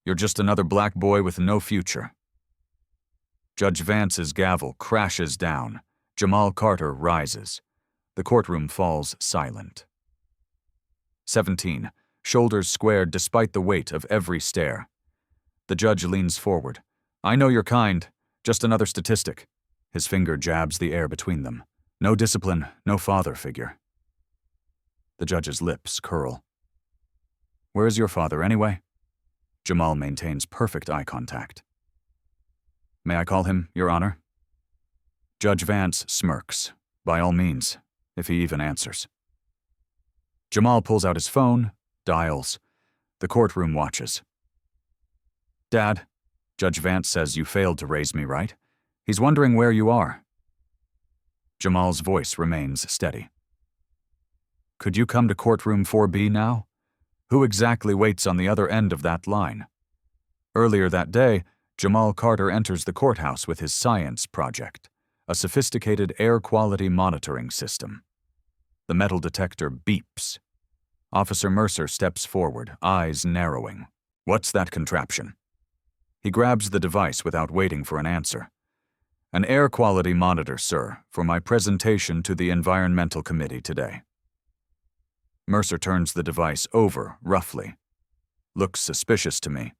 You're just another black boy with no future. Judge Vance's gavel crashes down. Jamal Carter rises. The courtroom falls silent. 17. Shoulders squared despite the weight of every stare. The judge leans forward. I know you're kind. Just another statistic. His finger jabs the air between them. No discipline, no father figure. The judge's lips curl. Where is your father, anyway? Jamal maintains perfect eye contact. May I call him, Your Honor? Judge Vance smirks. By all means, if he even answers. Jamal pulls out his phone, dials. The courtroom watches. Dad, Judge Vance says you failed to raise me right. He's wondering where you are. Jamal's voice remains steady. Could you come to courtroom 4B now? Who exactly waits on the other end of that line? Earlier that day, Jamal Carter enters the courthouse with his science project, a sophisticated air quality monitoring system. The metal detector beeps. Officer Mercer steps forward, eyes narrowing. What's that contraption? He grabs the device without waiting for an answer. An air quality monitor, sir, for my presentation to the Environmental Committee today. Mercer turns the device over, roughly. Looks suspicious to me.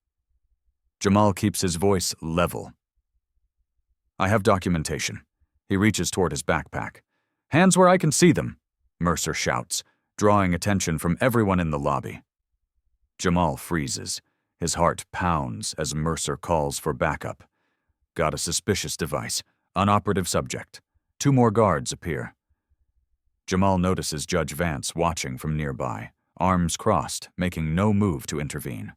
Jamal keeps his voice level. I have documentation. He reaches toward his backpack. Hands where I can see them, Mercer shouts, drawing attention from everyone in the lobby. Jamal freezes. His heart pounds as Mercer calls for backup. Got a suspicious device. Unoperative subject. 2 more guards appear. Jamal notices Judge Vance watching from nearby, arms crossed, making no move to intervene.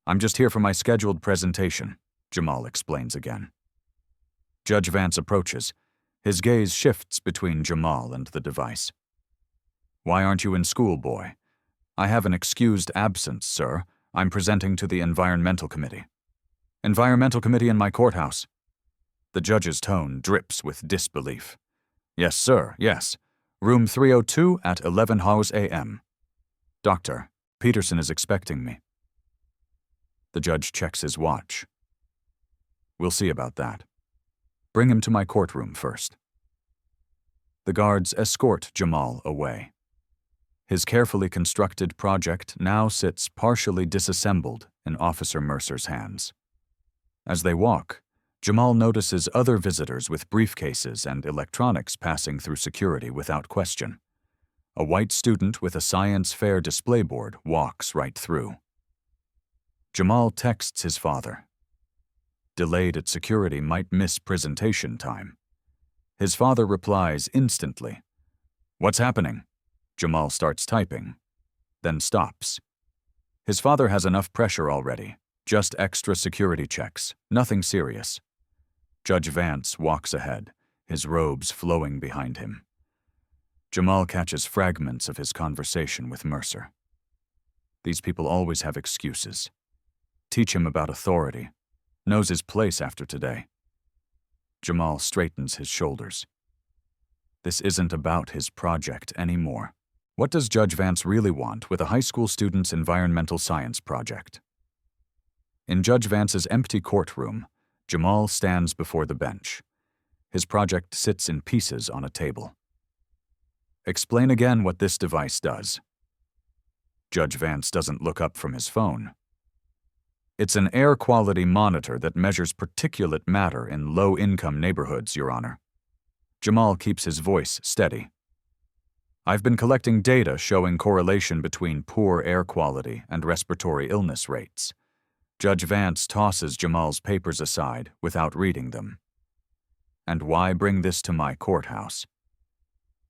I'm just here for my scheduled presentation, Jamal explains again. Judge Vance approaches. His gaze shifts between Jamal and the device. Why aren't you in school, boy? I have an excused absence, sir. I'm presenting to the Environmental Committee. Environmental Committee in my courthouse. The judge's tone drips with disbelief. Yes, sir, yes. Room 302 at 11 a.m. Doctor, Peterson is expecting me. The judge checks his watch. We'll see about that. Bring him to my courtroom first. The guards escort Jamal away. His carefully constructed project now sits partially disassembled in Officer Mercer's hands. As they walk, Jamal notices other visitors with briefcases and electronics passing through security without question. A white student with a science fair display board walks right through. Jamal texts his father. Delayed at security might miss presentation time. His father replies instantly. What's happening? Jamal starts typing, then stops. His father has enough pressure already, just extra security checks, nothing serious. Judge Vance walks ahead, his robes flowing behind him. Jamal catches fragments of his conversation with Mercer. These people always have excuses. Teach him about authority. Knows his place after today. Jamal straightens his shoulders. This isn't about his project anymore. What does Judge Vance really want with a high school student's environmental science project? In Judge Vance's empty courtroom, Jamal stands before the bench. His project sits in pieces on a table. Explain again what this device does. Judge Vance doesn't look up from his phone. It's an air quality monitor that measures particulate matter in low-income neighborhoods, Your Honor. Jamal keeps his voice steady. I've been collecting data showing correlation between poor air quality and respiratory illness rates. Judge Vance tosses Jamal's papers aside without reading them. And why bring this to my courthouse?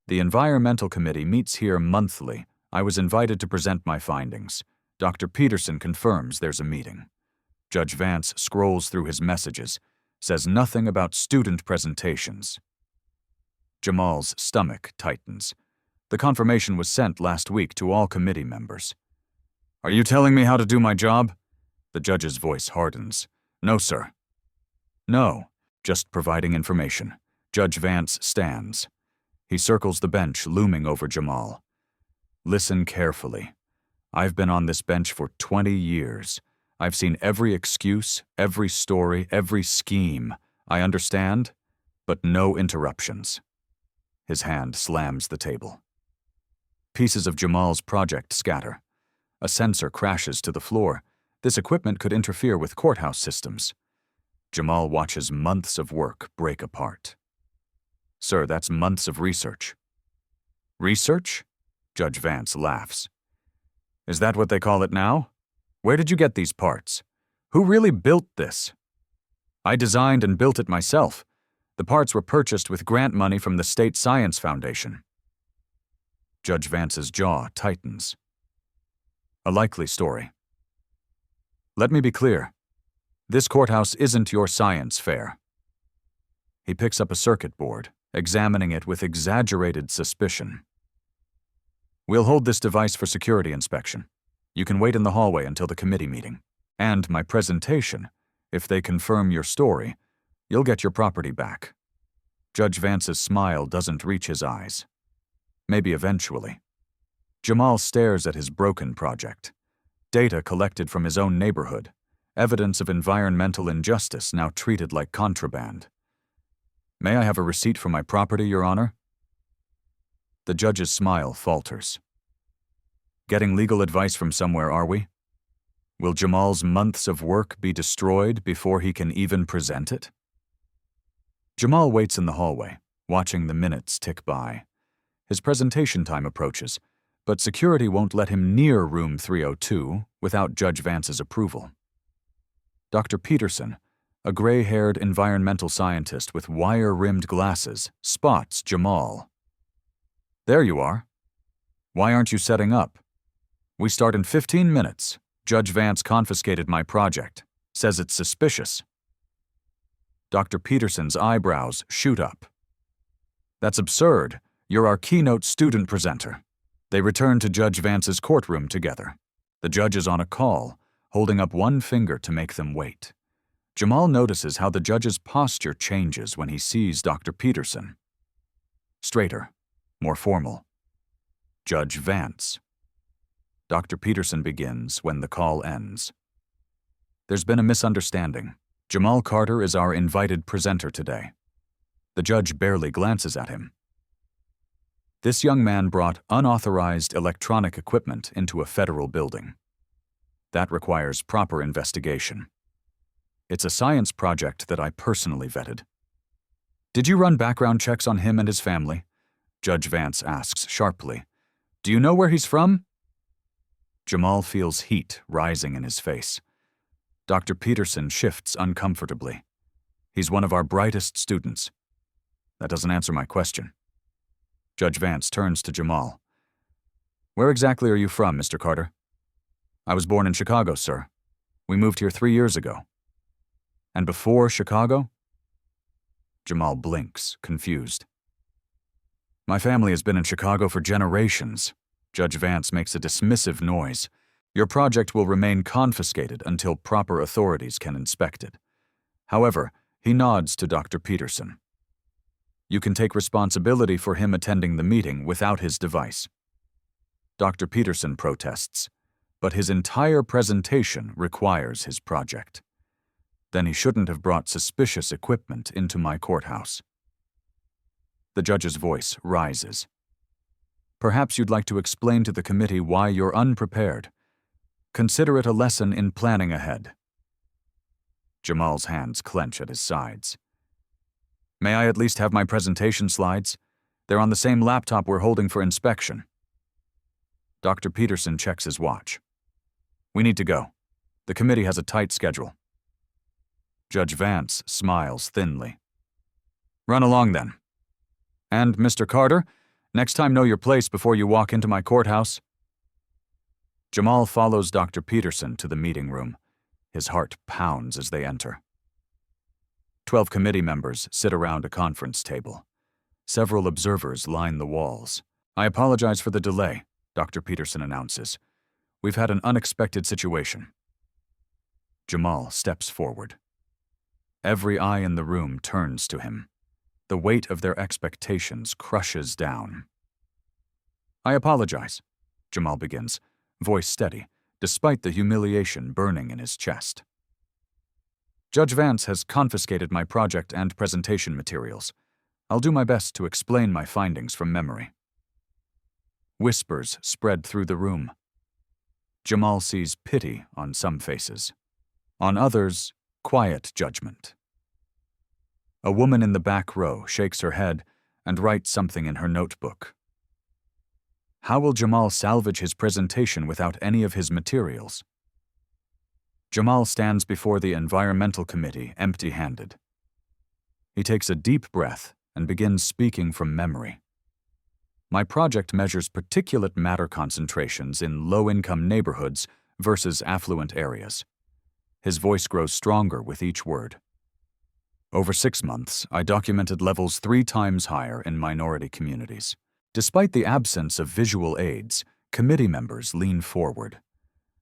The Environmental Committee meets here monthly. I was invited to present my findings. Dr. Peterson confirms there's a meeting. Judge Vance scrolls through his messages, says nothing about student presentations. Jamal's stomach tightens. The confirmation was sent last week to all committee members. Are you telling me how to do my job? The judge's voice hardens. No, sir. No, just providing information. Judge Vance stands. He circles the bench looming over Jamal. Listen carefully. I've been on this bench for 20 years. I've seen every excuse, every story, every scheme. I understand, but no interruptions. His hand slams the table. Pieces of Jamal's project scatter. A sensor crashes to the floor. This equipment could interfere with courthouse systems. Jamal watches months of work break apart. Sir, that's months of research. Research? Judge Vance laughs. Is that what they call it now? Where did you get these parts? Who really built this? I designed and built it myself. The parts were purchased with grant money from the State Science Foundation. Judge Vance's jaw tightens. A likely story. Let me be clear. This courthouse isn't your science fair. He picks up a circuit board, examining it with exaggerated suspicion. We'll hold this device for security inspection. You can wait in the hallway until the committee meeting. And my presentation, if they confirm your story, you'll get your property back. Judge Vance's smile doesn't reach his eyes. Maybe eventually. Jamal stares at his broken project. Data collected from his own neighborhood. Evidence of environmental injustice now treated like contraband. May I have a receipt for my property, Your Honor? The judge's smile falters. Getting legal advice from somewhere, are we? Will Jamal's months of work be destroyed before he can even present it? Jamal waits in the hallway, watching the minutes tick by. His presentation time approaches, but security won't let him near room 302 without Judge Vance's approval. Dr. Peterson, a gray-haired environmental scientist with wire-rimmed glasses, spots Jamal. There you are. Why aren't you setting up? We start in 15 minutes. Judge Vance confiscated my project. Says it's suspicious. Dr. Peterson's eyebrows shoot up. That's absurd. You're our keynote student presenter. They return to Judge Vance's courtroom together. The judge is on a call, holding up one finger to make them wait. Jamal notices how the judge's posture changes when he sees Dr. Peterson. Straighter, more formal. Judge Vance. Dr. Peterson begins when the call ends. There's been a misunderstanding. Jamal Carter is our invited presenter today. The judge barely glances at him. This young man brought unauthorized electronic equipment into a federal building. That requires proper investigation. It's a science project that I personally vetted. Did you run background checks on him and his family? Judge Vance asks sharply. Do you know where he's from? Jamal feels heat rising in his face. Dr. Peterson shifts uncomfortably. He's one of our brightest students. That doesn't answer my question. Judge Vance turns to Jamal. Where exactly are you from, Mr. Carter? I was born in Chicago, sir. We moved here 3 years ago. And before Chicago? Jamal blinks, confused. My family has been in Chicago for generations. Judge Vance makes a dismissive noise. Your project will remain confiscated until proper authorities can inspect it. However, he nods to Dr. Peterson. You can take responsibility for him attending the meeting without his device. Dr. Peterson protests, but his entire presentation requires his project. Then he shouldn't have brought suspicious equipment into my courthouse. The judge's voice rises. Perhaps you'd like to explain to the committee why you're unprepared. Consider it a lesson in planning ahead. Jamal's hands clench at his sides. May I at least have my presentation slides? They're on the same laptop we're holding for inspection. Dr. Peterson checks his watch. We need to go. The committee has a tight schedule. Judge Vance smiles thinly. Run along then. And, Mr. Carter, next time know your place before you walk into my courthouse. Jamal follows Dr. Peterson to the meeting room. His heart pounds as they enter. 12 committee members sit around a conference table. Several observers line the walls. I apologize for the delay, Dr. Peterson announces. We've had an unexpected situation. Jamal steps forward. Every eye in the room turns to him. The weight of their expectations crushes down. I apologize, Jamal begins, voice steady, despite the humiliation burning in his chest. Judge Vance has confiscated my project and presentation materials. I'll do my best to explain my findings from memory. Whispers spread through the room. Jamal sees pity on some faces. On others, quiet judgment. A woman in the back row shakes her head and writes something in her notebook. How will Jamal salvage his presentation without any of his materials? Jamal stands before the environmental committee empty-handed. He takes a deep breath and begins speaking from memory. My project measures particulate matter concentrations in low-income neighborhoods versus affluent areas. His voice grows stronger with each word. Over 6 months, I documented levels 3 times higher in minority communities. Despite the absence of visual aids, committee members lean forward.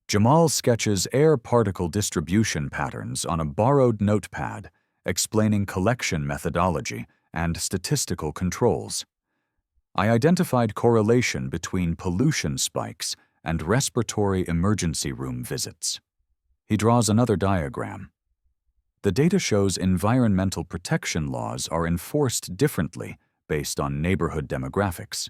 Jamal sketches air particle distribution patterns on a borrowed notepad, explaining collection methodology and statistical controls. I identified correlation between pollution spikes and respiratory emergency room visits. He draws another diagram. The data shows environmental protection laws are enforced differently based on neighborhood demographics.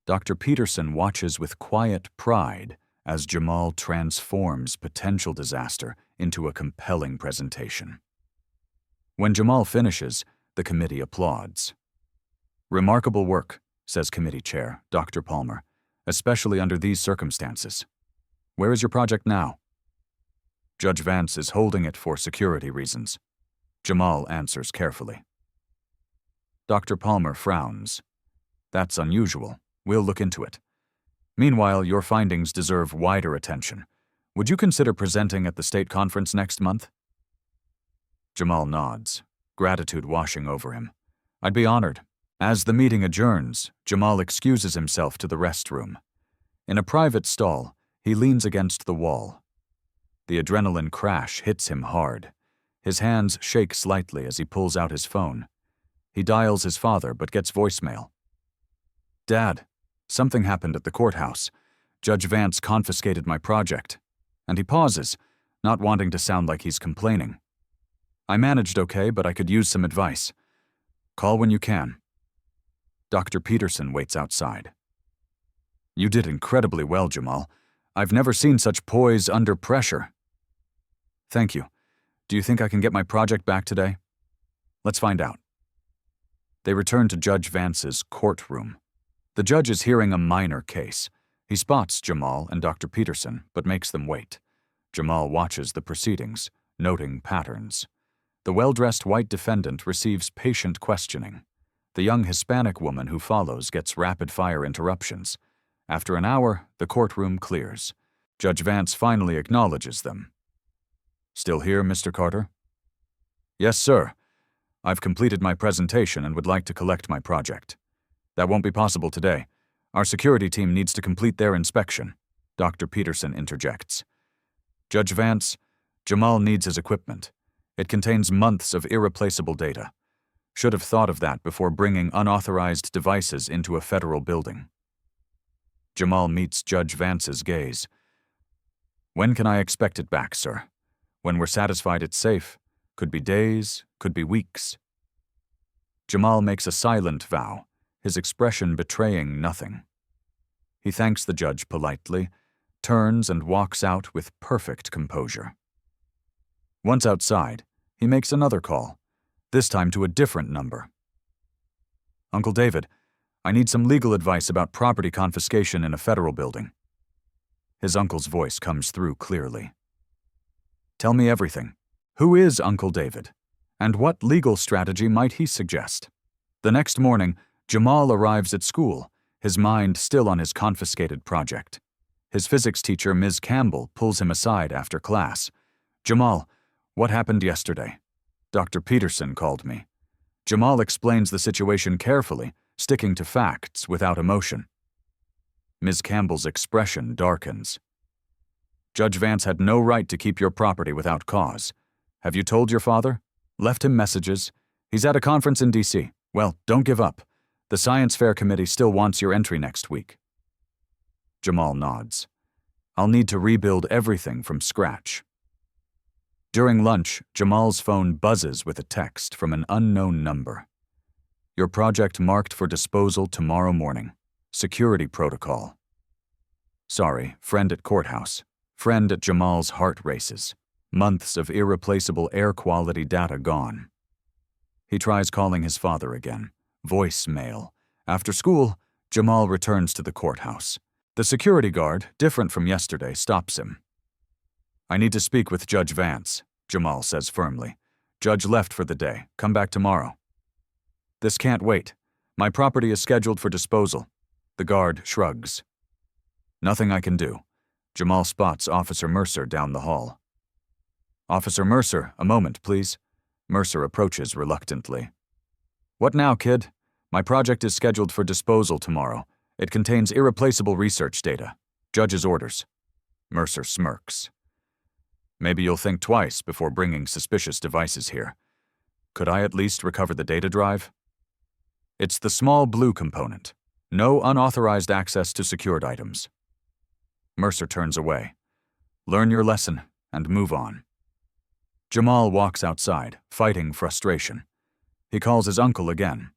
Dr. Peterson watches with quiet pride as Jamal transforms potential disaster into a compelling presentation. When Jamal finishes, the committee applauds. "Remarkable work," says committee chair Dr. Palmer, "especially under these circumstances. Where is your project now?" Judge Vance is holding it for security reasons. Jamal answers carefully. Dr. Palmer frowns. "That's unusual. We'll look into it. Meanwhile, your findings deserve wider attention. Would you consider presenting at the state conference next month?" Jamal nods, gratitude washing over him. "I'd be honored." As the meeting adjourns, Jamal excuses himself to the restroom. In a private stall, he leans against the wall. The adrenaline crash hits him hard. His hands shake slightly as he pulls out his phone. He dials his father but gets voicemail. "Dad, something happened at the courthouse. Judge Vance confiscated my project." And he pauses, not wanting to sound like he's complaining. "I managed okay, but I could use some advice. Call when you can." Dr. Peterson waits outside. "You did incredibly well, Jamal. I've never seen such poise under pressure." "Thank you. Do you think I can get my project back today?" "Let's find out." They return to Judge Vance's courtroom. The judge is hearing a minor case. He spots Jamal and Dr. Peterson, but makes them wait. Jamal watches the proceedings, noting patterns. The well-dressed white defendant receives patient questioning. The young Hispanic woman who follows gets rapid-fire interruptions. After an hour, the courtroom clears. Judge Vance finally acknowledges them. "Still here, Mr. Carter?" "Yes, sir. I've completed my presentation and would like to collect my project." "That won't be possible today. Our security team needs to complete their inspection," Dr. Peterson interjects. "Judge Vance, Jamal needs his equipment. It contains months of irreplaceable data. Should have thought of that before bringing unauthorized devices into a federal building." Jamal meets Judge Vance's gaze. "When can I expect it back, sir? When we're satisfied it's safe. Could be days, could be weeks." Jamal makes a silent vow, his expression betraying nothing. He thanks the judge politely, turns and walks out with perfect composure. Once outside, he makes another call, this time to a different number. "Uncle David, I need some legal advice about property confiscation in a federal building." His uncle's voice comes through clearly. "Tell me everything. Who is Uncle David? And what legal strategy might he suggest?" The next morning, Jamal arrives at school, his mind still on his confiscated project. His physics teacher, Ms. Campbell, pulls him aside after class. "Jamal, what happened yesterday?" "Dr. Peterson called me." Jamal explains the situation carefully, sticking to facts without emotion. Ms. Campbell's expression darkens. "Judge Vance had no right to keep your property without cause. Have you told your father? Left him messages? He's at a conference in D.C. Well, don't give up. The Science Fair Committee still wants your entry next week." Jamal nods. I'll need to rebuild everything from scratch. During lunch, Jamal's phone buzzes with a text from an unknown number. Your project marked for disposal tomorrow morning. Security protocol. Sorry, friend at courthouse. Friend at Jamal's heart races. Months of irreplaceable air quality data gone. He tries calling his father again. Voicemail. After school, Jamal returns to the courthouse. The security guard, different from yesterday, stops him. I need to speak with Judge Vance, Jamal says firmly. Judge left for the day. Come back tomorrow. This can't wait. My property is scheduled for disposal. The guard shrugs. Nothing I can do. Jamal spots Officer Mercer down the hall. Officer Mercer, a moment, please. Mercer approaches reluctantly. What now, kid? My project is scheduled for disposal tomorrow. It contains irreplaceable research data. Judge's orders. Mercer smirks. Maybe you'll think twice before bringing suspicious devices here. Could I at least recover the data drive? It's the small blue component. No unauthorized access to secured items. Mercer turns away. Learn your lesson and move on. Jamal walks outside, fighting frustration. He calls his uncle again.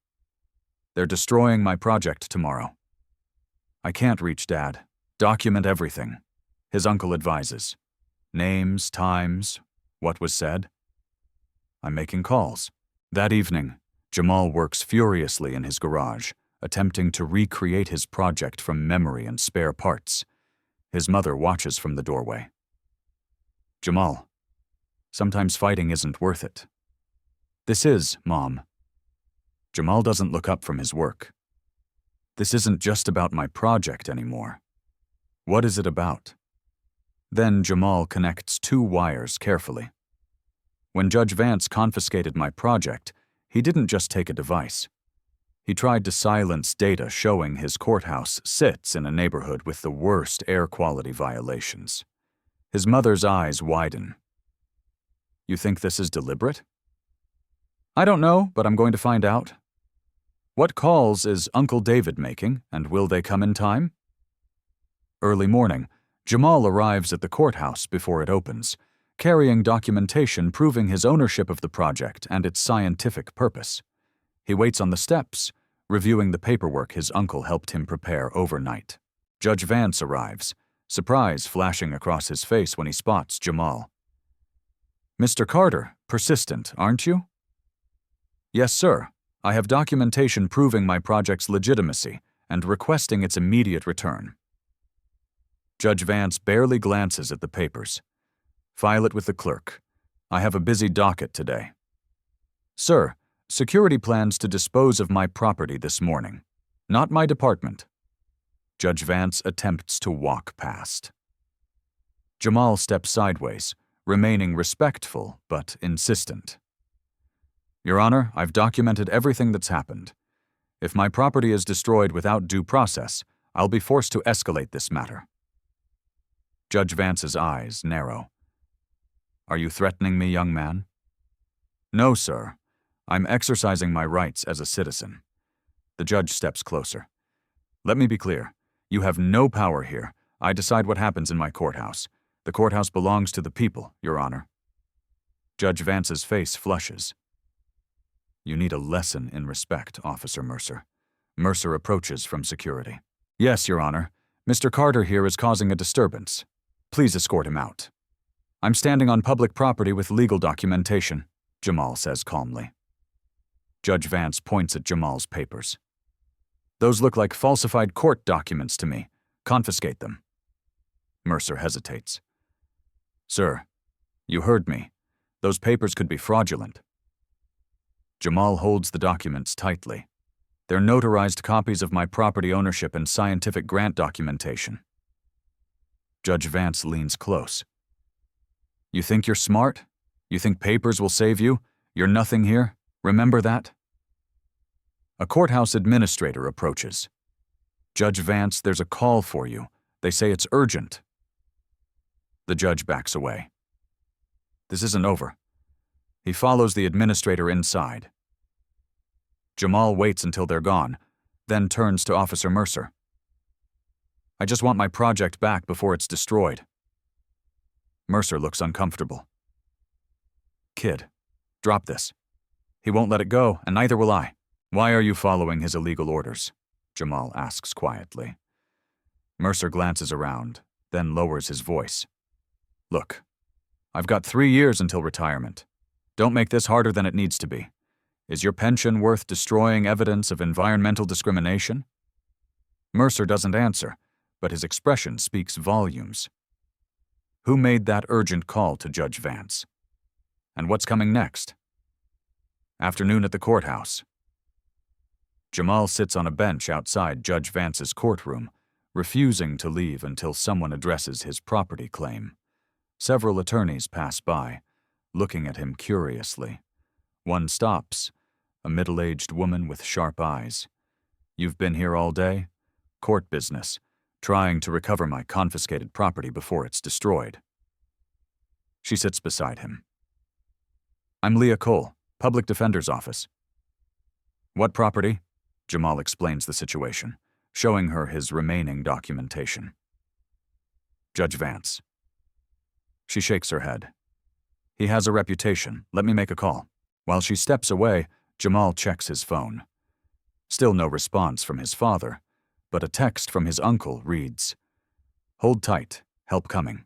They're destroying my project tomorrow. I can't reach Dad. Document everything. His uncle advises. Names, times, what was said. I'm making calls. That evening, Jamal works furiously in his garage, attempting to recreate his project from memory and spare parts. His mother watches from the doorway. Jamal, sometimes fighting isn't worth it. This is, Mom. Jamal doesn't look up from his work. This isn't just about my project anymore. What is it about? Then Jamal connects two wires carefully. When Judge Vance confiscated my project, he didn't just take a device. He tried to silence data showing his courthouse sits in a neighborhood with the worst air quality violations. His mother's eyes widen. You think this is deliberate? I don't know, but I'm going to find out. What calls is Uncle David making, and will they come in time? Early morning, Jamal arrives at the courthouse before it opens, carrying documentation proving his ownership of the project and its scientific purpose. He waits on the steps, reviewing the paperwork his uncle helped him prepare overnight. Judge Vance arrives, surprise flashing across his face when he spots Jamal. Mr. Carter, persistent, aren't you? Yes, sir. I have documentation proving my project's legitimacy and requesting its immediate return. Judge Vance barely glances at the papers. File it with the clerk. I have a busy docket today. Sir, security plans to dispose of my property this morning. Not my department. Judge Vance attempts to walk past. Jamal steps sideways, remaining respectful but insistent. Your Honor, I've documented everything that's happened. If my property is destroyed without due process, I'll be forced to escalate this matter. Judge Vance's eyes narrow. Are you threatening me, young man? No, sir. I'm exercising my rights as a citizen. The judge steps closer. Let me be clear. You have no power here. I decide what happens in my courthouse. The courthouse belongs to the people, Your Honor. Judge Vance's face flushes. You need a lesson in respect, Officer Mercer. Mercer approaches from security. Yes, Your Honor. Mr. Carter here is causing a disturbance. Please escort him out. I'm standing on public property with legal documentation, Jamal says calmly. Judge Vance points at Jamal's papers. Those look like falsified court documents to me. Confiscate them. Mercer hesitates. Sir, you heard me. Those papers could be fraudulent. Jamal holds the documents tightly. They're notarized copies of my property ownership and scientific grant documentation. Judge Vance leans close. You think you're smart? You think papers will save you? You're nothing here? Remember that? A courthouse administrator approaches. Judge Vance, there's a call for you. They say it's urgent. The judge backs away. This isn't over. He follows the administrator inside. Jamal waits until they're gone, then turns to Officer Mercer. I just want my project back before it's destroyed. Mercer looks uncomfortable. Kid, drop this. He won't let it go, and neither will I. Why are you following his illegal orders? Jamal asks quietly. Mercer glances around, then lowers his voice. Look, I've got 3 years until retirement. Don't make this harder than it needs to be. Is your pension worth destroying evidence of environmental discrimination? Mercer doesn't answer, but his expression speaks volumes. Who made that urgent call to Judge Vance? And what's coming next? Afternoon at the courthouse. Jamal sits on a bench outside Judge Vance's courtroom, refusing to leave until someone addresses his property claim. Several attorneys pass by, looking at him curiously. One stops, a middle-aged woman with sharp eyes. You've been here all day? Court business, trying to recover my confiscated property before it's destroyed. She sits beside him. I'm Leah Cole, Public Defender's Office. What property? Jamal explains the situation, showing her his remaining documentation. Judge Vance. She shakes her head. He has a reputation. Let me make a call. While she steps away, Jamal checks his phone. Still no response from his father, but a text from his uncle reads, "Hold tight, help coming."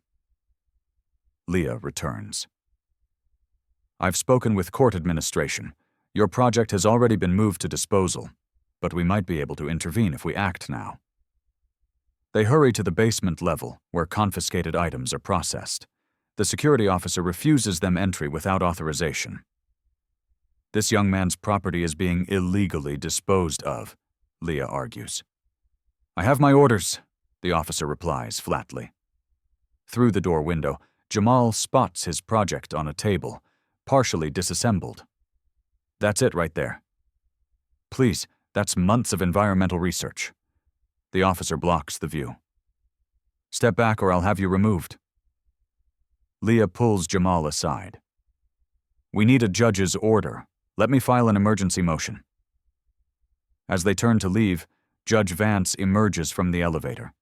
Leah returns. I've spoken with court administration. Your project has already been moved to disposal, but we might be able to intervene if we act now. They hurry to the basement level, where confiscated items are processed. The security officer refuses them entry without authorization. This young man's property is being illegally disposed of, Leah argues. I have my orders, the officer replies flatly. Through the door window, Jamal spots his project on a table, partially disassembled. That's it right there. Please, that's months of environmental research. The officer blocks the view. Step back or I'll have you removed. Leah pulls Jamal aside. We need a judge's order. Let me file an emergency motion. As they turn to leave, Judge Vance emerges from the elevator.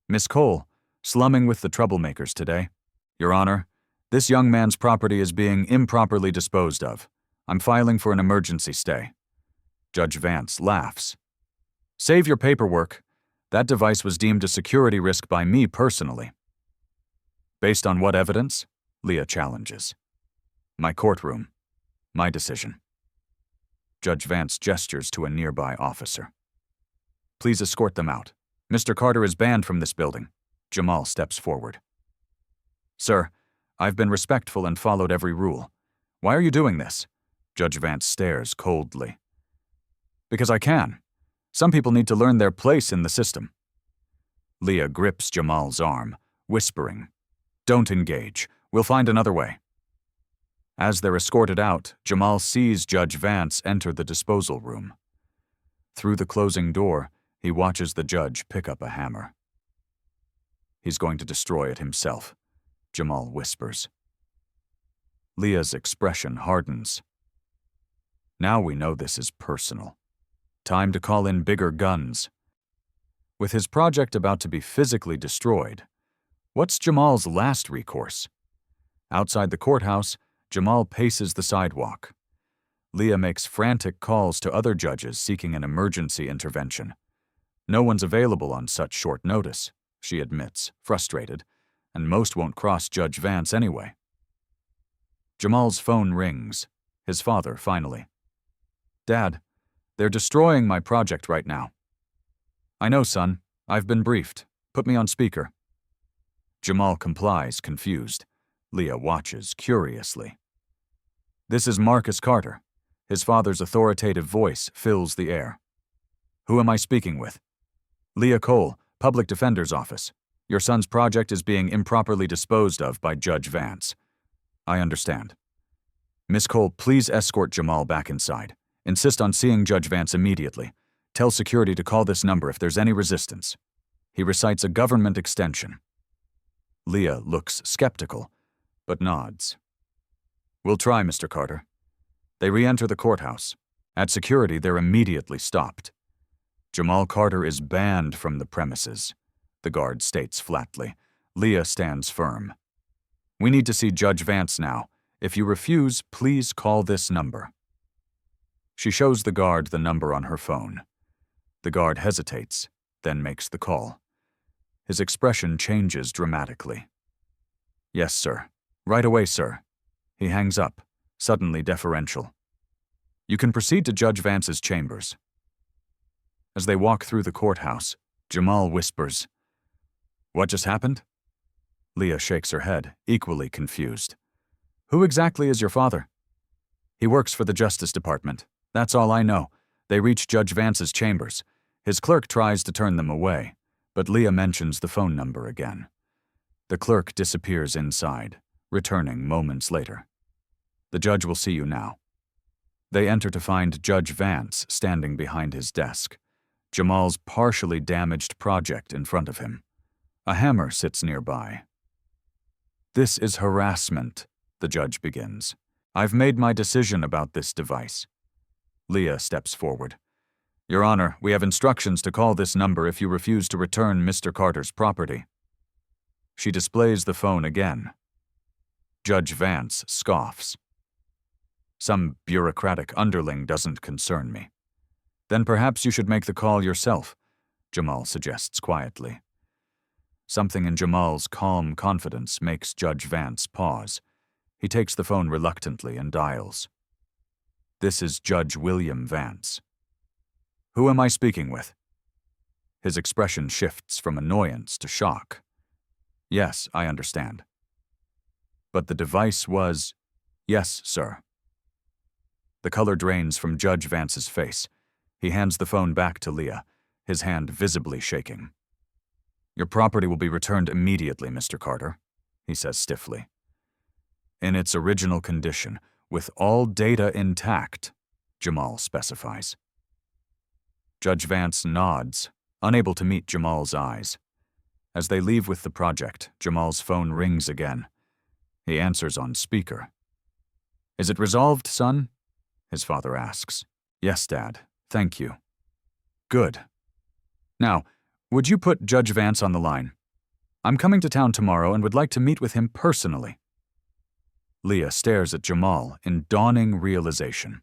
Miss Cole, slumming with the troublemakers today. Your Honor, this young man's property is being improperly disposed of. I'm filing for an emergency stay. Judge Vance laughs. Save your paperwork. That device was deemed a security risk by me personally. Based on what evidence? Leah challenges. My courtroom. My decision. Judge Vance gestures to a nearby officer. Please escort them out. Mr. Carter is banned from this building. Jamal steps forward. Sir, I've been respectful and followed every rule. Why are you doing this? Judge Vance stares coldly. Because I can. Some people need to learn their place in the system. Leah grips Jamal's arm, whispering, Don't engage. We'll find another way. As they're escorted out, Jamal sees Judge Vance enter the disposal room. Through the closing door, he watches the judge pick up a hammer. He's going to destroy it himself, Jamal whispers. Leah's expression hardens. Now we know this is personal. Time to call in bigger guns. With his project about to be physically destroyed, what's Jamal's last recourse? Outside the courthouse, Jamal paces the sidewalk. Leah makes frantic calls to other judges seeking an emergency intervention. No one's available on such short notice, she admits, frustrated, and most won't cross Judge Vance anyway. Jamal's phone rings. His father, finally. Dad, they're destroying my project right now. I know, son. I've been briefed. Put me on speaker. Jamal complies, confused. Leah watches curiously. This is Marcus Carter. His father's authoritative voice fills the air. Who am I speaking with? Leah Cole, Public Defender's Office. Your son's project is being improperly disposed of by Judge Vance. I understand. Miss Cole, please escort Jamal back inside. Insist on seeing Judge Vance immediately. Tell security to call this number if there's any resistance. He recites a government extension. Leah looks skeptical, but nods. We'll try, Mr. Carter. They re-enter the courthouse. At security, they're immediately stopped. Jamal Carter is banned from the premises. the guard states flatly. Leah stands firm. We need to see Judge Vance now. If you refuse, please call this number. She shows the guard the number on her phone. The guard hesitates, then makes the call. His expression changes dramatically. Yes, sir. Right away, sir. He hangs up, suddenly deferential. You can proceed to Judge Vance's chambers. As they walk through the courthouse, Jamal whispers, What just happened? Leah shakes her head, equally confused. Who exactly is your father? He works for the Justice Department. That's all I know. They reach Judge Vance's chambers. His clerk tries to turn them away, but Leah mentions the phone number again. The clerk disappears inside, returning moments later. The judge will see you now. They enter to find Judge Vance standing behind his desk, Jamal's partially damaged project in front of him. A hammer sits nearby. This is harassment, the judge begins. I've made my decision about this device. Leah steps forward. Your Honor, we have instructions to call this number if you refuse to return Mr. Carter's property. She displays the phone again. Judge Vance scoffs. Some bureaucratic underling doesn't concern me. Then perhaps you should make the call yourself, Jamal suggests quietly. Something in Jamal's calm confidence makes Judge Vance pause. He takes the phone reluctantly and dials. This is Judge William Vance. Who am I speaking with? His expression shifts from annoyance to shock. Yes, I understand. But the device was, yes, sir. The color drains from Judge Vance's face. He hands the phone back to Leah, his hand visibly shaking. Your property will be returned immediately, Mr. Carter, he says stiffly. In its original condition, with all data intact, Jamal specifies. Judge Vance nods, unable to meet Jamal's eyes. As they leave with the project, Jamal's phone rings again. He answers on speaker. Is it resolved, son? His father asks. Yes, Dad. Thank you. Good. Now, would you put Judge Vance on the line? I'm coming to town tomorrow and would like to meet with him personally. Leah stares at Jamal in dawning realization.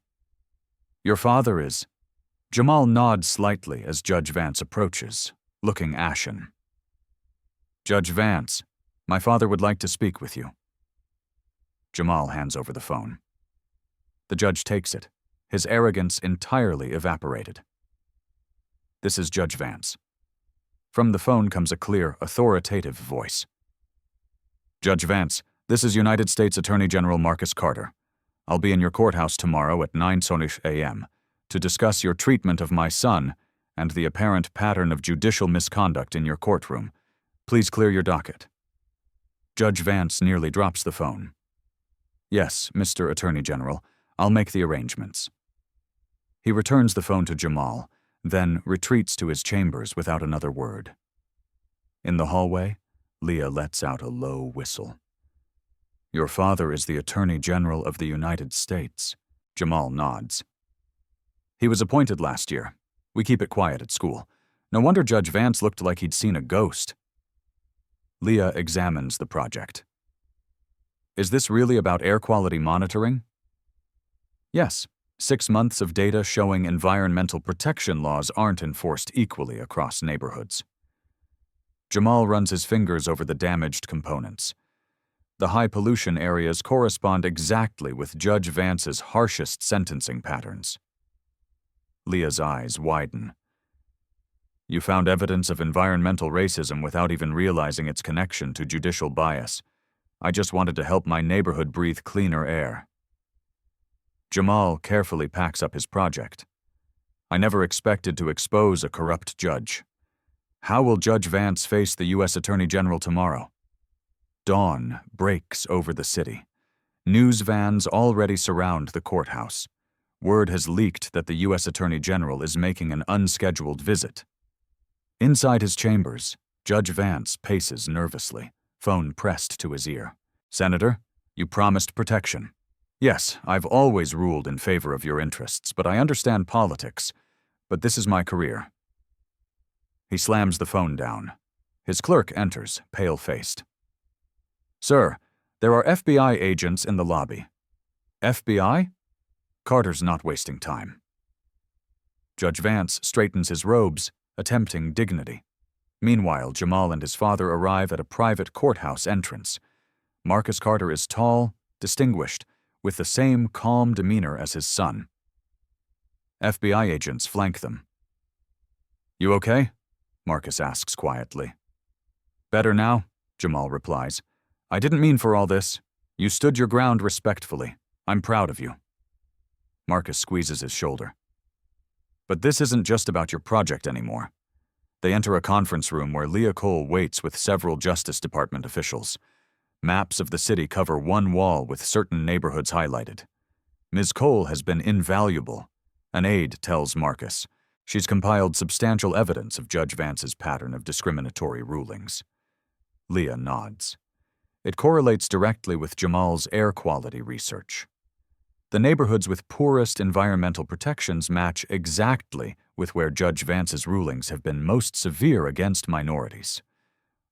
Your father is... Jamal nods slightly as Judge Vance approaches, looking ashen. Judge Vance, my father would like to speak with you. Jamal hands over the phone. The judge takes it, his arrogance entirely evaporated. This is Judge Vance. From the phone comes a clear, authoritative voice. Judge Vance, this is United States Attorney General Marcus Carter. I'll be in your courthouse tomorrow at 9:00 a.m. to discuss your treatment of my son and the apparent pattern of judicial misconduct in your courtroom. Please clear your docket. Judge Vance nearly drops the phone. Yes, Mr. Attorney General, I'll make the arrangements. He returns the phone to Jamal, then retreats to his chambers without another word. In the hallway, Leah lets out a low whistle. Your father is the Attorney General of the United States. Jamal nods. He was appointed last year. We keep it quiet at school. No wonder Judge Vance looked like he'd seen a ghost. Leah examines the project. Is this really about air quality monitoring? Yes. 6 months of data showing environmental protection laws aren't enforced equally across neighborhoods. Jamal runs his fingers over the damaged components. The high pollution areas correspond exactly with Judge Vance's harshest sentencing patterns. Leah's eyes widen. You found evidence of environmental racism without even realizing its connection to judicial bias. I just wanted to help my neighborhood breathe cleaner air. Jamal carefully packs up his project. I never expected to expose a corrupt judge. How will Judge Vance face the U.S. Attorney General tomorrow? Dawn breaks over the city. News vans already surround the courthouse. Word has leaked that the U.S. Attorney General is making an unscheduled visit. Inside his chambers, Judge Vance paces nervously, phone pressed to his ear. Senator, you promised protection. Yes, I've always ruled in favor of your interests, but I understand politics. But this is my career. He slams the phone down. His clerk enters, pale-faced. "Sir, there are FBI agents in the lobby." "FBI?" Carter's not wasting time. Judge Vance straightens his robes, attempting dignity. Meanwhile, Jamal and his father arrive at a private courthouse entrance. Marcus Carter is tall, distinguished, with the same calm demeanor as his son. FBI agents flank them. "You okay?" Marcus asks quietly. "Better now," Jamal replies. "I didn't mean for all this. You stood your ground respectfully. I'm proud of you." Marcus squeezes his shoulder. "But this isn't just about your project anymore." They enter a conference room where Leah Cole waits with several Justice Department officials. Maps of the city cover one wall with certain neighborhoods highlighted. Ms. Cole has been invaluable, an aide tells Marcus. She's compiled substantial evidence of Judge Vance's pattern of discriminatory rulings. Leah nods. It correlates directly with Jamal's air quality research. The neighborhoods with poorest environmental protections match exactly with where Judge Vance's rulings have been most severe against minorities.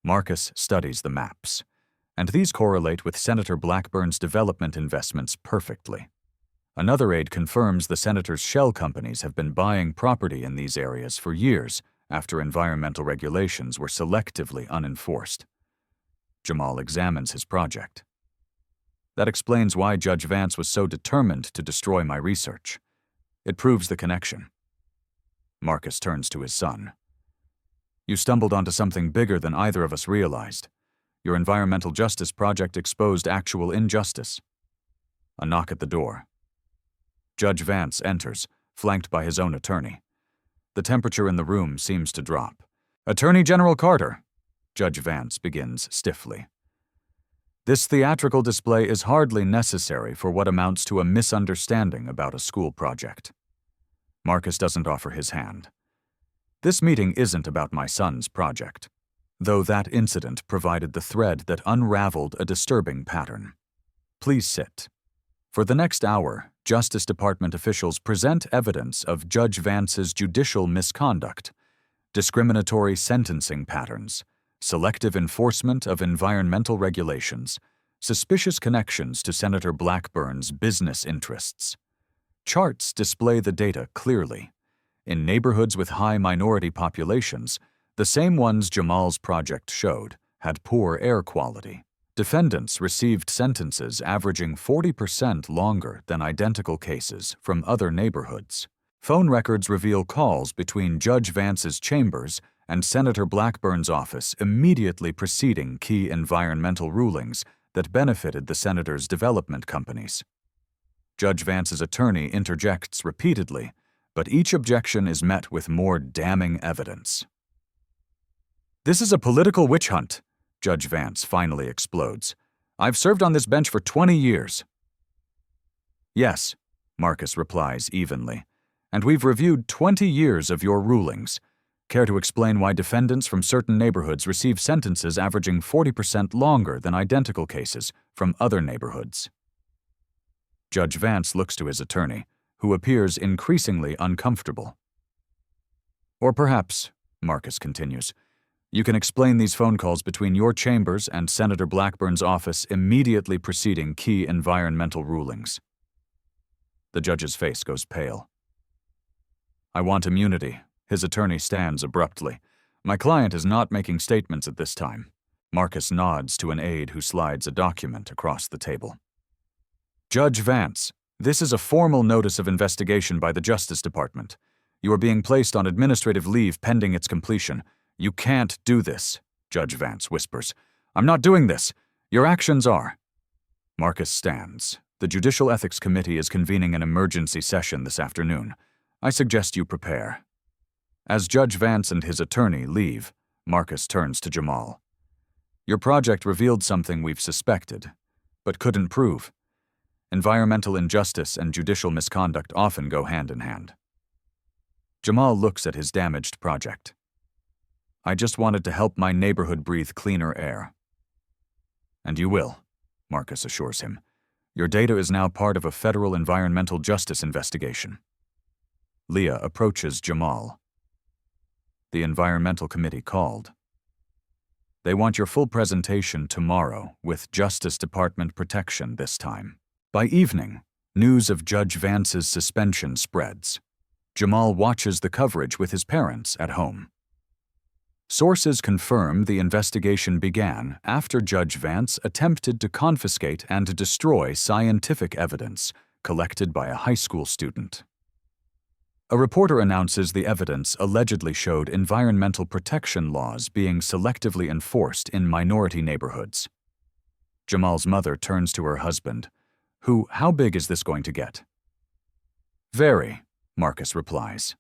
Marcus studies the maps, and these correlate with Senator Blackburn's development investments perfectly. Another aide confirms the senator's shell companies have been buying property in these areas for years after environmental regulations were selectively unenforced. Jamal examines his project. That explains why Judge Vance was so determined to destroy my research. It proves the connection. Marcus turns to his son. "You stumbled onto something bigger than either of us realized. Your environmental justice project exposed actual injustice." A knock at the door. Judge Vance enters, flanked by his own attorney. The temperature in the room seems to drop. "Attorney General Carter," Judge Vance begins stiffly. "This theatrical display is hardly necessary for what amounts to a misunderstanding about a school project." Marcus doesn't offer his hand. "This meeting isn't about my son's project, though that incident provided the thread that unraveled a disturbing pattern. Please sit." For the next hour, Justice Department officials present evidence of Judge Vance's judicial misconduct, discriminatory sentencing patterns, selective enforcement of environmental regulations, suspicious connections to Senator Blackburn's business interests. Charts display the data clearly. In neighborhoods with high minority populations, the same ones Jamal's project showed had poor air quality. Defendants received sentences averaging 40% longer than identical cases from other neighborhoods. Phone records reveal calls between Judge Vance's chambers and Senator Blackburn's office immediately preceding key environmental rulings that benefited the senator's development companies. Judge Vance's attorney interjects repeatedly, but each objection is met with more damning evidence. "This is a political witch hunt," Judge Vance finally explodes. "I've served on this bench for 20 years. "Yes," Marcus replies evenly, "and we've reviewed 20 years of your rulings. Care to explain why defendants from certain neighborhoods receive sentences averaging 40% longer than identical cases from other neighborhoods?" Judge Vance looks to his attorney, who appears increasingly uncomfortable. "Or perhaps," Marcus continues, "you can explain these phone calls between your chambers and Senator Blackburn's office immediately preceding key environmental rulings." The judge's face goes pale. "I want immunity." His attorney stands abruptly. "My client is not making statements at this time." Marcus nods to an aide who slides a document across the table. "Judge Vance, this is a formal notice of investigation by the Justice Department. You are being placed on administrative leave pending its completion. You can't do this," Judge Vance whispers. "I'm not doing this. Your actions are." Marcus stands. "The Judicial Ethics Committee is convening an emergency session this afternoon. I suggest you prepare." As Judge Vance and his attorney leave, Marcus turns to Jamal. "Your project revealed something we've suspected, but couldn't prove. Environmental injustice and judicial misconduct often go hand in hand." Jamal looks at his damaged project. "I just wanted to help my neighborhood breathe cleaner air." "And you will," Marcus assures him. "Your data is now part of a federal environmental justice investigation." Leah approaches Jamal. "The Environmental Committee called." They want your full presentation tomorrow, with Justice Department protection this time. By evening, news of Judge Vance's suspension spreads. Jamal watches the coverage with his parents at home. Sources confirm the investigation began after Judge Vance attempted to confiscate and destroy scientific evidence collected by a high school student. A reporter announces the evidence allegedly showed environmental protection laws being selectively enforced in minority neighborhoods. Jamal's mother turns to her husband, who, "How big is this going to get?" "Very," Marcus replies.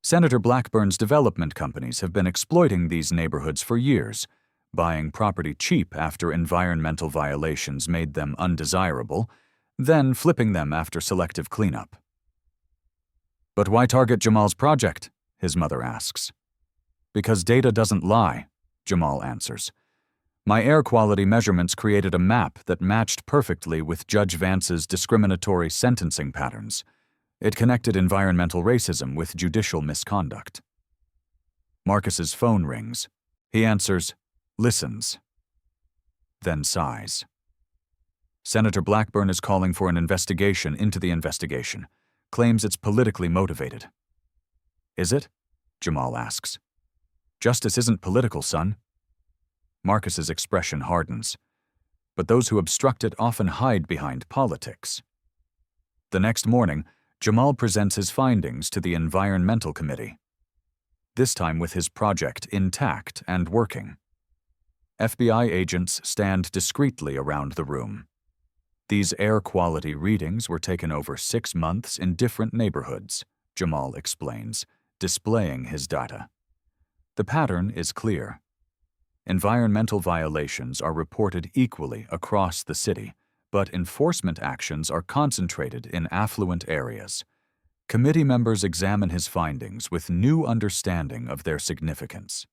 Senator Blackburn's development companies have been exploiting these neighborhoods for years, buying property cheap after environmental violations made them undesirable, then flipping them after selective cleanup. "But why target Jamal's project?" his mother asks. "Because data doesn't lie," Jamal answers. "My air quality measurements created a map that matched perfectly with Judge Vance's discriminatory sentencing patterns. It connected environmental racism with judicial misconduct." Marcus's phone rings. He answers, listens, then sighs. Senator Blackburn is calling for an investigation into the investigation, claims it's politically motivated. "Is it?" Jamal asks. "Justice isn't political, son." Marcus's expression hardens. But those who obstruct it often hide behind politics. The next morning, Jamal presents his findings to the Environmental Committee, this time with his project intact and working. FBI agents stand discreetly around the room. These air quality readings were taken over 6 months in different neighborhoods, Jamal explains, displaying his data. The pattern is clear. Environmental violations are reported equally across the city, but enforcement actions are concentrated in affluent areas. Committee members examine his findings with new understanding of their significance.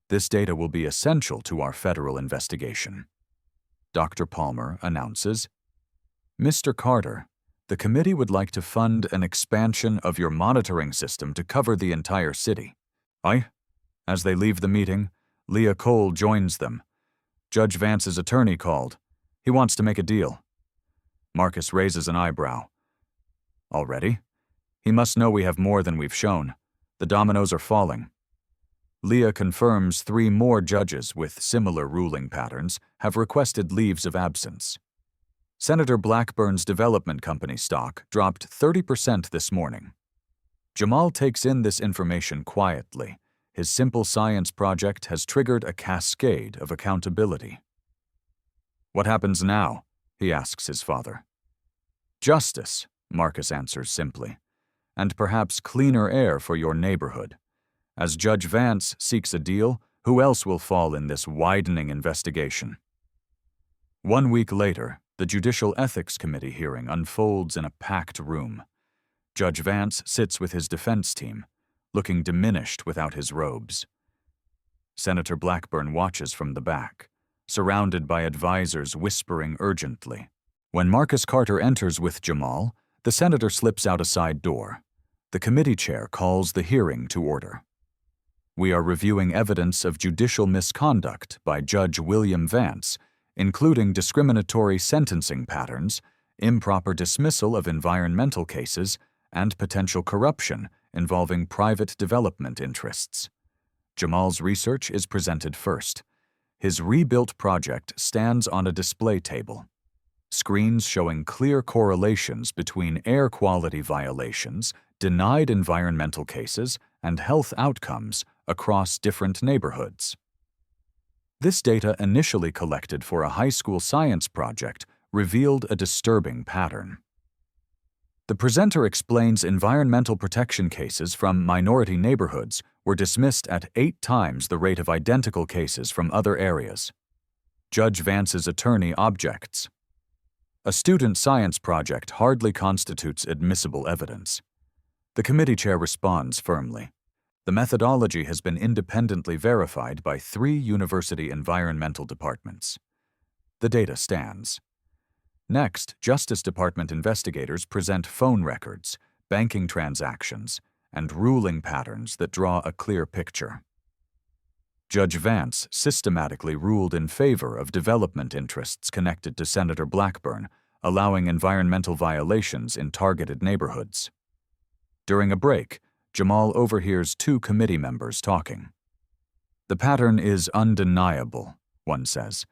This data will be essential to our federal investigation. Dr. Palmer announces, "Mr. Carter, the committee would like to fund an expansion of your monitoring system to cover the entire city." As they leave the meeting, Leah Cole joins them. Judge Vance's attorney called. He wants to make a deal. Marcus raises an eyebrow. "Already? He must know we have more than we've shown. The dominoes are falling." Leah confirms 3 more judges with similar ruling patterns have requested leaves of absence. Senator Blackburn's development company stock dropped 30% this morning. Jamal takes in this information quietly. His simple science project has triggered a cascade of accountability. "What happens now?" he asks his father. "Justice," Marcus answers simply, "and perhaps cleaner air for your neighborhood. As Judge Vance seeks a deal, who else will fall in this widening investigation?" 1 week later, the Judicial Ethics Committee hearing unfolds in a packed room. Judge Vance sits with his defense team, looking diminished without his robes. Senator Blackburn watches from the back, surrounded by advisors whispering urgently. When Marcus Carter enters with Jamal, the senator slips out a side door. The committee chair calls the hearing to order. "We are reviewing evidence of judicial misconduct by Judge William Vance, including discriminatory sentencing patterns, improper dismissal of environmental cases, and potential corruption involving private development interests." Jamal's research is presented first. His rebuilt project stands on a display table. Screens showing clear correlations between air quality violations, denied environmental cases, and health outcomes across different neighborhoods. This data, initially collected for a high school science project, revealed a disturbing pattern. The presenter explains environmental protection cases from minority neighborhoods were dismissed at 8 times the rate of identical cases from other areas. Judge Vance's attorney objects. "A student science project hardly constitutes admissible evidence." The committee chair responds firmly. The methodology has been independently verified by 3 university environmental departments. The data stands. Next, Justice Department investigators present phone records, banking transactions, and ruling patterns that draw a clear picture. Judge Vance systematically ruled in favor of development interests connected to Senator Blackburn, allowing environmental violations in targeted neighborhoods. During a break, Jamal overhears two committee members talking. "The pattern is undeniable," one says.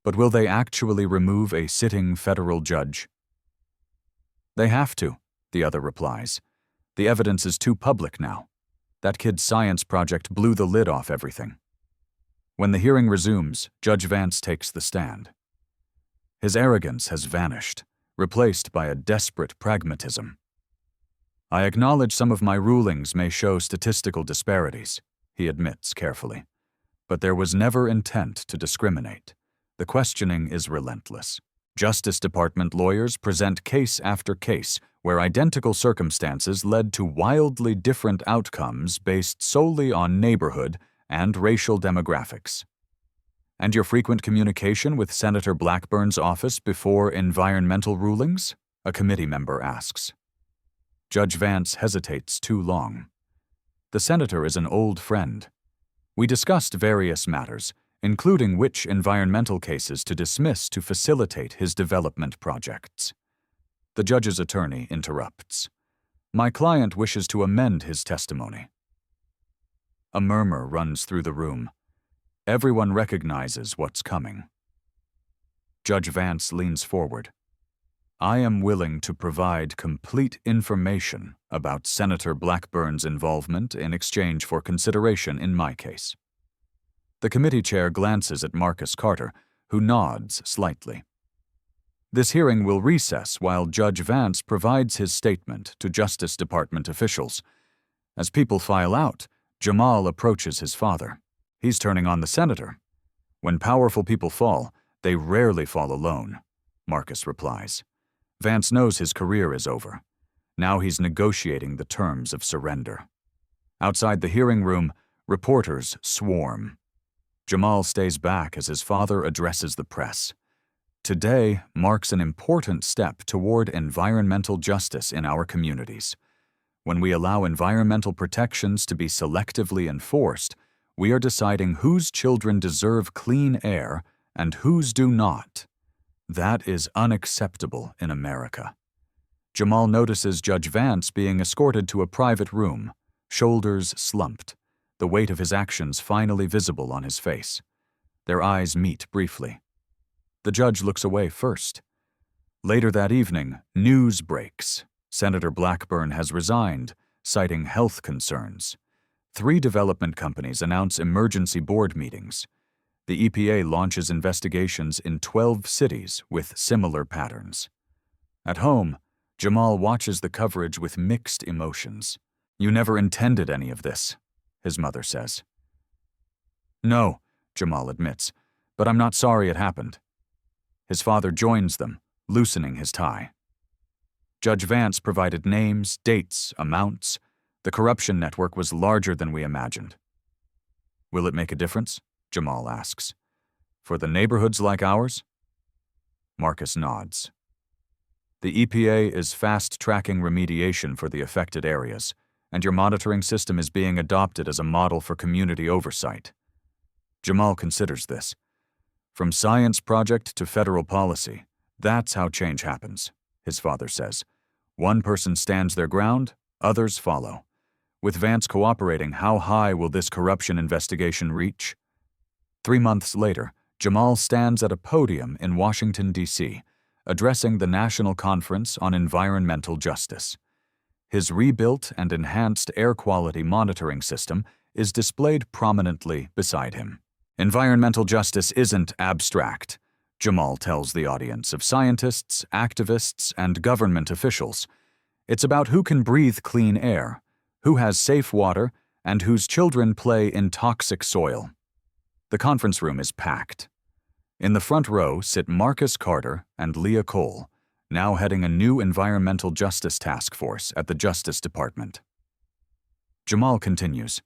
"But will they actually remove a sitting federal judge?" "They have to," the other replies. "The evidence is too public now. That kid's science project blew the lid off everything." When the hearing resumes, Judge Vance takes the stand. His arrogance has vanished, replaced by a desperate pragmatism. "I acknowledge some of my rulings may show statistical disparities," he admits carefully. "But there was never intent to discriminate. The questioning is relentless. Justice Department lawyers present case after case where identical circumstances led to wildly different outcomes based solely on neighborhood and racial demographics." "And your frequent communication with Senator Blackburn's office before environmental rulings?" a committee member asks. Judge Vance hesitates too long. The senator is an old friend. We discussed various matters, including which environmental cases to dismiss to facilitate his development projects. The judge's attorney interrupts. "My client wishes to amend his testimony." A murmur runs through the room. Everyone recognizes what's coming. Judge Vance leans forward. "I am willing to provide complete information about Senator Blackburn's involvement in exchange for consideration in my case." The committee chair glances at Marcus Carter, who nods slightly. This hearing will recess while Judge Vance provides his statement to Justice Department officials. As people file out, Jamal approaches his father. He's turning on the senator. "When powerful people fall, they rarely fall alone," Marcus replies. Vance knows his career is over. Now he's negotiating the terms of surrender. Outside the hearing room, reporters swarm. Jamal stays back as his father addresses the press. Today marks an important step toward environmental justice in our communities. When we allow environmental protections to be selectively enforced, we are deciding whose children deserve clean air and whose do not. That is unacceptable in America. Jamal notices Judge Vance being escorted to a private room, shoulders slumped, the weight of his actions finally visible on his face. Their eyes meet briefly. The judge looks away first. Later that evening, news breaks. Senator Blackburn has resigned, citing health concerns. 3 development companies announce emergency board meetings. The EPA launches investigations in 12 cities with similar patterns. At home, Jamal watches the coverage with mixed emotions. "You never intended any of this," his mother says. "No," Jamal admits, "but I'm not sorry it happened." His father joins them, loosening his tie. Judge Vance provided names, dates, amounts. The corruption network was larger than we imagined. "Will it make a difference?" Jamal asks. "For the neighborhoods like ours?" Marcus nods. "The EPA is fast-tracking remediation for the affected areas, and your monitoring system is being adopted as a model for community oversight." Jamal considers this. "From science project to federal policy, that's how change happens," his father says. "One person stands their ground, others follow. With Vance cooperating, how high will this corruption investigation reach?" 3 months later, Jamal stands at a podium in Washington, D.C., addressing the National Conference on Environmental Justice. His rebuilt and enhanced air quality monitoring system is displayed prominently beside him. "Environmental justice isn't abstract," Jamal tells the audience of scientists, activists, and government officials. "It's about who can breathe clean air, who has safe water, and whose children play in toxic soil." The conference room is packed. In the front row sit Marcus Carter and Leah Cole, now heading a new environmental justice task force at the Justice Department. Jamal continues.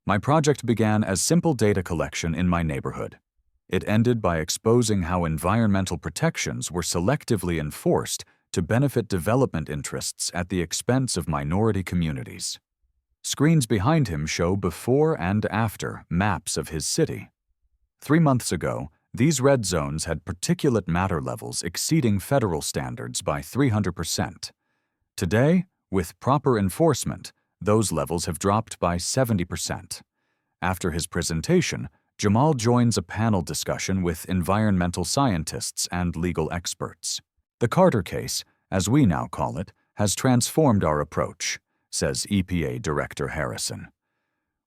"My project began as simple data collection in my neighborhood. It ended by exposing how environmental protections were selectively enforced to benefit development interests at the expense of minority communities. Screens behind him show before and after maps of his city. 3 months ago, these red zones had particulate matter levels exceeding federal standards by 300%. Today, with proper enforcement, those levels have dropped by 70%. After his presentation, Jamal joins a panel discussion with environmental scientists and legal experts. The Carter case, as we now call it, has transformed our approach, says EPA Director Harrison.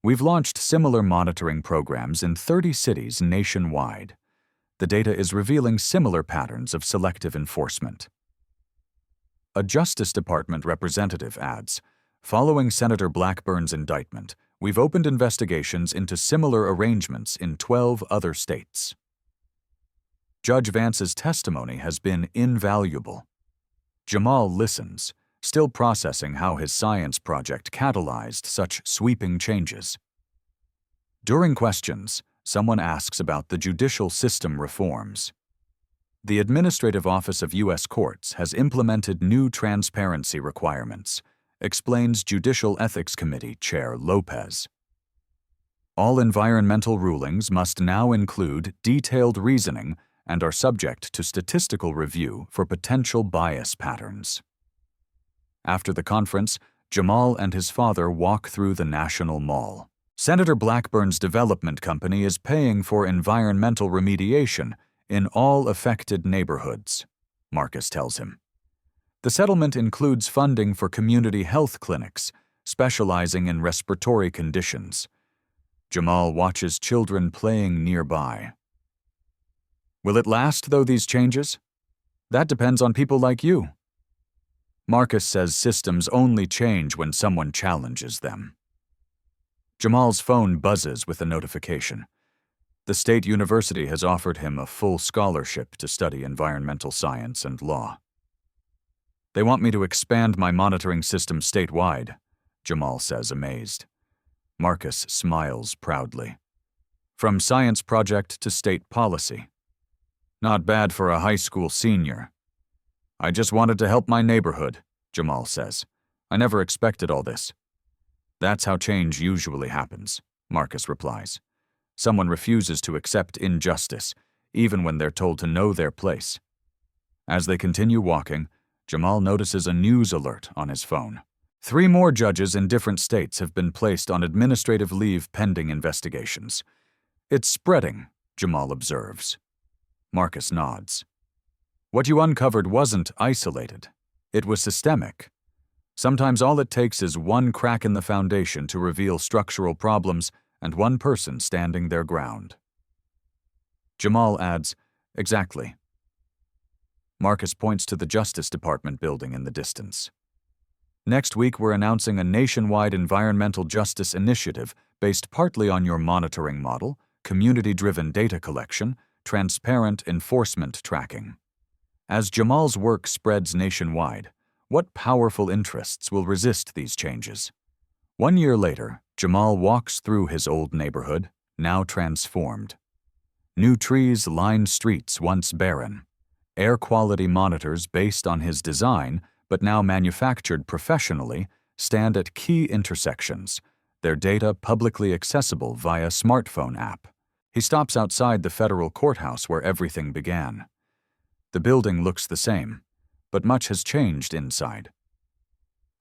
We've launched similar monitoring programs in 30 cities nationwide. The data is revealing similar patterns of selective enforcement. A Justice Department representative adds, following Senator Blackburn's indictment, we've opened investigations into similar arrangements in 12 other states. Judge Vance's testimony has been invaluable. Jamal listens, still processing how his science project catalyzed such sweeping changes. During questions, someone asks about the judicial system reforms. The Administrative Office of U.S. Courts has implemented new transparency requirements, explains Judicial Ethics Committee Chair Lopez. All environmental rulings must now include detailed reasoning and are subject to statistical review for potential bias patterns. After the conference, Jamal and his father walk through the National Mall. Senator Blackburn's development company is paying for environmental remediation in all affected neighborhoods, Marcus tells him. The settlement includes funding for community health clinics, specializing in respiratory conditions. Jamal watches children playing nearby. Will it last, though, these changes? That depends on people like you. Marcus says systems only change when someone challenges them. Jamal's phone buzzes with a notification. The state university has offered him a full scholarship to study environmental science and law. They want me to expand my monitoring system statewide, Jamal says, amazed. Marcus smiles proudly. From science project to state policy. Not bad for a high school senior. I just wanted to help my neighborhood, Jamal says. I never expected all this. That's how change usually happens, Marcus replies. Someone refuses to accept injustice, even when they're told to know their place. As they continue walking, Jamal notices a news alert on his phone. 3 more judges in different states have been placed on administrative leave pending investigations. It's spreading, Jamal observes. Marcus nods. What you uncovered wasn't isolated. It was systemic. Sometimes all it takes is one crack in the foundation to reveal structural problems and one person standing their ground. Jamal adds, exactly. Marcus points to the Justice Department building in the distance. Next week, we're announcing a nationwide environmental justice initiative based partly on your monitoring model, community-driven data collection, transparent enforcement tracking. As Jamal's work spreads nationwide, what powerful interests will resist these changes? 1 year later, Jamal walks through his old neighborhood, now transformed. New trees line streets once barren. Air quality monitors based on his design, but now manufactured professionally, stand at key intersections, their data publicly accessible via smartphone app. He stops outside the federal courthouse where everything began. The building looks the same, but much has changed inside.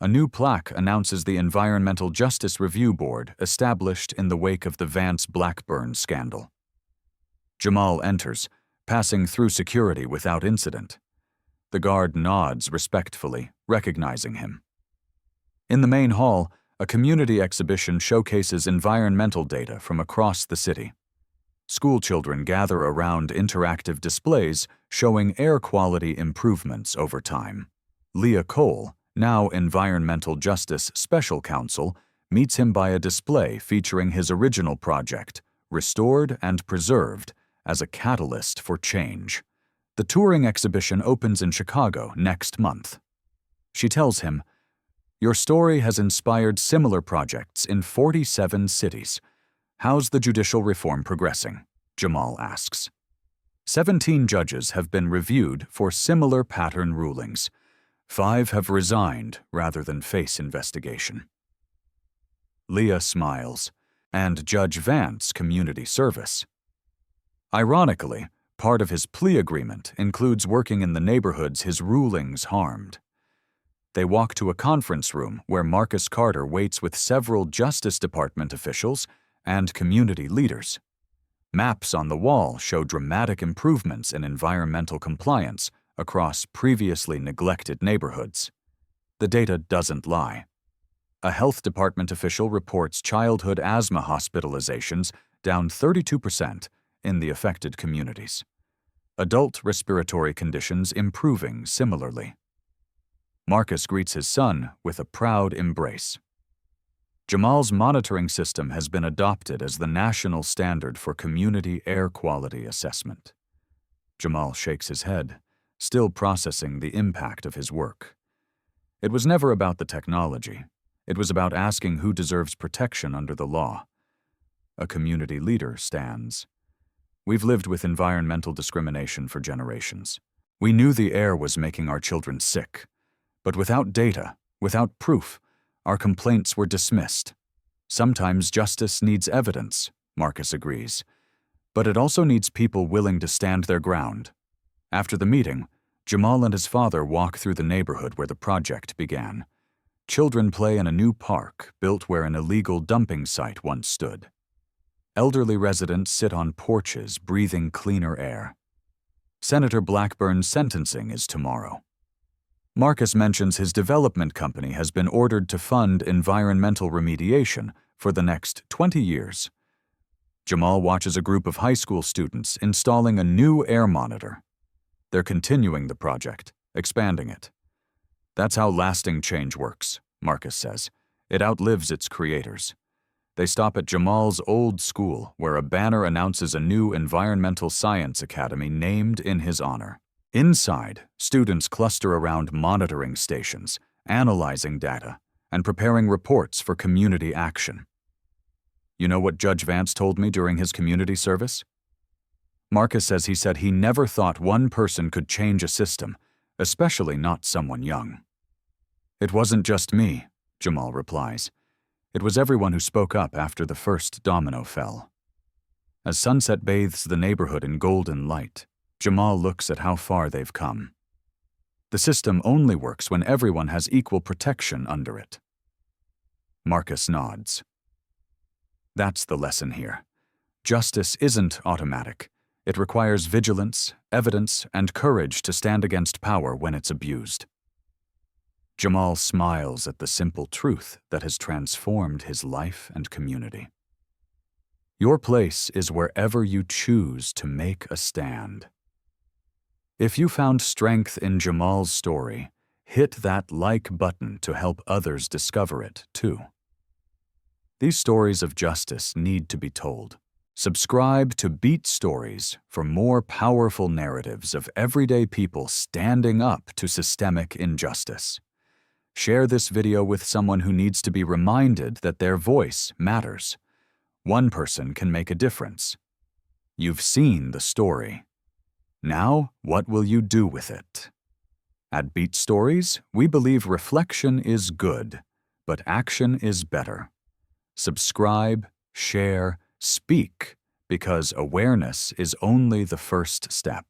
A new plaque announces the Environmental Justice Review Board established in the wake of the Vance-Blackburn scandal. Jamal enters, passing through security without incident. The guard nods respectfully, recognizing him. In the main hall, a community exhibition showcases environmental data from across the city. Schoolchildren gather around interactive displays showing air quality improvements over time. Leah Cole, now Environmental Justice Special Counsel, meets him by a display featuring his original project, restored and preserved, as a catalyst for change. The touring exhibition opens in Chicago next month. She tells him, "Your story has inspired similar projects in 47 cities. How's the judicial reform progressing?" Jamal asks. 17 judges have been reviewed for similar pattern rulings. 5 have resigned rather than face investigation. Leah smiles. And Judge Vance community service. Ironically, part of his plea agreement includes working in the neighborhoods his rulings harmed. They walk to a conference room where Marcus Carter waits with several Justice Department officials and community leaders. Maps on the wall show dramatic improvements in environmental compliance across previously neglected neighborhoods. The data doesn't lie. A health department official reports childhood asthma hospitalizations down 32% in the affected communities. Adult respiratory conditions improving similarly. Marcus greets his son with a proud embrace. Jamal's monitoring system has been adopted as the national standard for community air quality assessment. Jamal shakes his head, still processing the impact of his work. It was never about the technology. It was about asking who deserves protection under the law. A community leader stands. We've lived with environmental discrimination for generations. We knew the air was making our children sick. But without data, without proof, our complaints were dismissed. Sometimes justice needs evidence, Marcus agrees. But it also needs people willing to stand their ground. After the meeting, Jamal and his father walk through the neighborhood where the project began. Children play in a new park built where an illegal dumping site once stood. Elderly residents sit on porches breathing cleaner air. Senator Blackburn's sentencing is tomorrow. Marcus mentions his development company has been ordered to fund environmental remediation for the next 20 years. Jamal watches a group of high school students installing a new air monitor. They're continuing the project, expanding it. That's how lasting change works, Marcus says. It outlives its creators. They stop at Jamal's old school, where a banner announces a new environmental science academy named in his honor. Inside, students cluster around monitoring stations, analyzing data, and preparing reports for community action. You know what Judge Vance told me during his community service? Marcus says he never thought one person could change a system, especially not someone young. It wasn't just me, Jamal replies. It was everyone who spoke up after the first domino fell. As sunset bathes the neighborhood in golden light, Jamal looks at how far they've come. The system only works when everyone has equal protection under it. Marcus nods. That's the lesson here. Justice isn't automatic. It requires vigilance, evidence, and courage to stand against power when it's abused. Jamal smiles at the simple truth that has transformed his life and community. Your place is wherever you choose to make a stand. If you found strength in Jamal's story, hit that like button to help others discover it, too. These stories of justice need to be told. Subscribe to Beat Stories for more powerful narratives of everyday people standing up to systemic injustice. Share this video with someone who needs to be reminded that their voice matters. One person can make a difference. You've seen the story. Now, what will you do with it? At Beat Stories, we believe reflection is good, but action is better. Subscribe, share, speak, because awareness is only the first step.